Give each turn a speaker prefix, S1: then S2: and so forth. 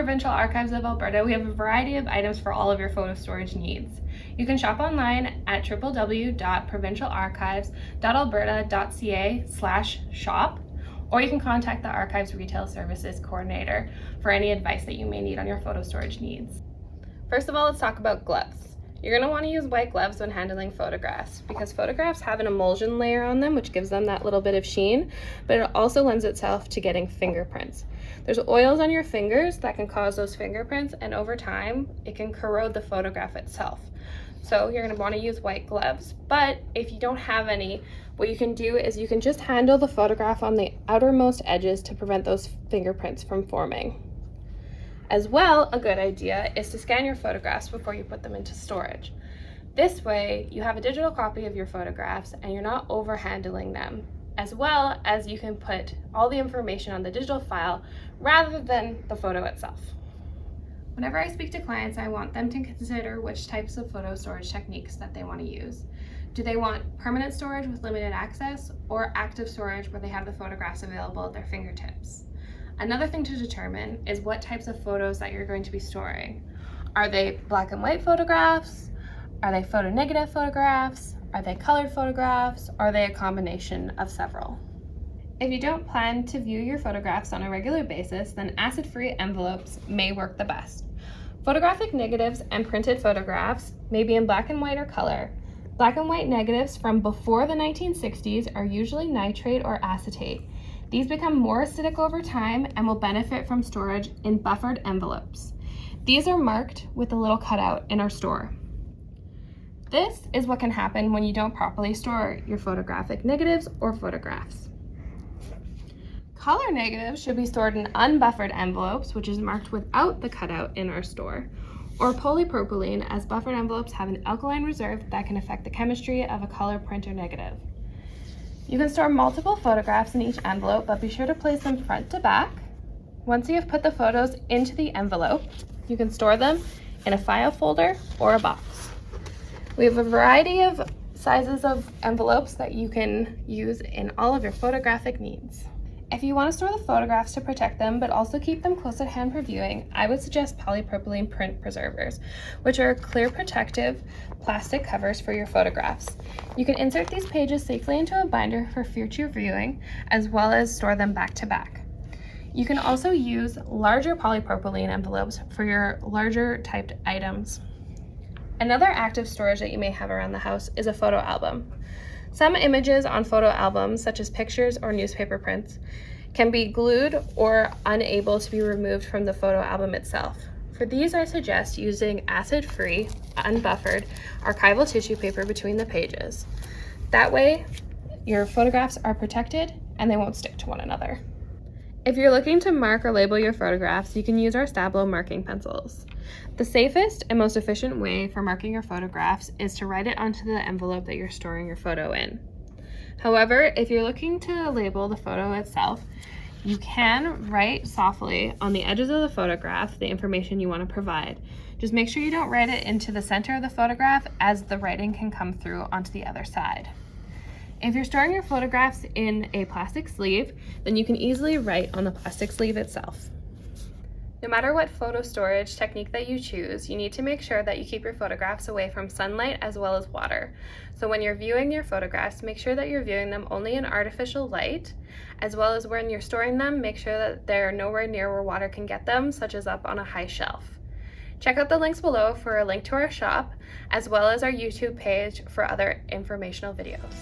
S1: Provincial Archives of Alberta, we have a variety of items for all of your photo storage needs. You can shop online at www.provincialarchives.alberta.ca/shop, or you can contact the Archives Retail Services Coordinator for any advice that you may need on your photo storage needs. First of all, let's talk about gloves. You're going to want to use white gloves when handling photographs because photographs have an emulsion layer on them which gives them that little bit of sheen, but it also lends itself to getting fingerprints. There's oils on your fingers that can cause those fingerprints, and over time it can corrode the photograph itself. So you're going to want to use white gloves, but if you don't have any, what you can do is you can just handle the photograph on the outermost edges to prevent those fingerprints from forming. As well, a good idea is to scan your photographs before you put them into storage. This way, you have a digital copy of your photographs and you're not over-handling them, as well as you can put all the information on the digital file rather than the photo itself. Whenever I speak to clients, I want them to consider which types of photo storage techniques that they want to use. Do they want permanent storage with limited access, or active storage where they have the photographs available at their fingertips? Another thing to determine is what types of photos that you're going to be storing. Are they black and white photographs? Are they photo negative photographs? Are they colored photographs? Or are they a combination of several? If you don't plan to view your photographs on a regular basis, then acid-free envelopes may work the best. Photographic negatives and printed photographs may be in black and white or color. Black and white negatives from before the 1960s are usually nitrate or acetate. These become more acidic over time and will benefit from storage in buffered envelopes. These are marked with a little cutout in our store. This is what can happen when you don't properly store your photographic negatives or photographs. Color negatives should be stored in unbuffered envelopes, which is marked without the cutout in our store, or polypropylene, as buffered envelopes have an alkaline reserve that can affect the chemistry of a color printer negative. You can store multiple photographs in each envelope, but be sure to place them front to back. Once you have put the photos into the envelope, you can store them in a file folder or a box. We have a variety of sizes of envelopes that you can use in all of your photographic needs. If you want to store the photographs to protect them, but also keep them close at hand for viewing, I would suggest polypropylene print preservers, which are clear protective plastic covers for your photographs. You can insert these pages safely into a binder for future viewing, as well as store them back to back. You can also use larger polypropylene envelopes for your larger typed items. Another active storage that you may have around the house is a photo album. Some images on photo albums, such as pictures or newspaper prints, can be glued or unable to be removed from the photo album itself. For these, I suggest using acid-free, unbuffered, archival tissue paper between the pages. That way, your photographs are protected and they won't stick to one another. If you're looking to mark or label your photographs, you can use our Stablo marking pencils. The safest and most efficient way for marking your photographs is to write it onto the envelope that you're storing your photo in. However, if you're looking to label the photo itself, you can write softly on the edges of the photograph the information you want to provide. Just make sure you don't write it into the center of the photograph, as the writing can come through onto the other side. If you're storing your photographs in a plastic sleeve, then you can easily write on the plastic sleeve itself. No matter what photo storage technique that you choose, you need to make sure that you keep your photographs away from sunlight as well as water. So when you're viewing your photographs, make sure that you're viewing them only in artificial light, as well as when you're storing them, make sure that they're nowhere near where water can get them, such as up on a high shelf. Check out the links below for a link to our shop, as well as our YouTube page for other informational videos.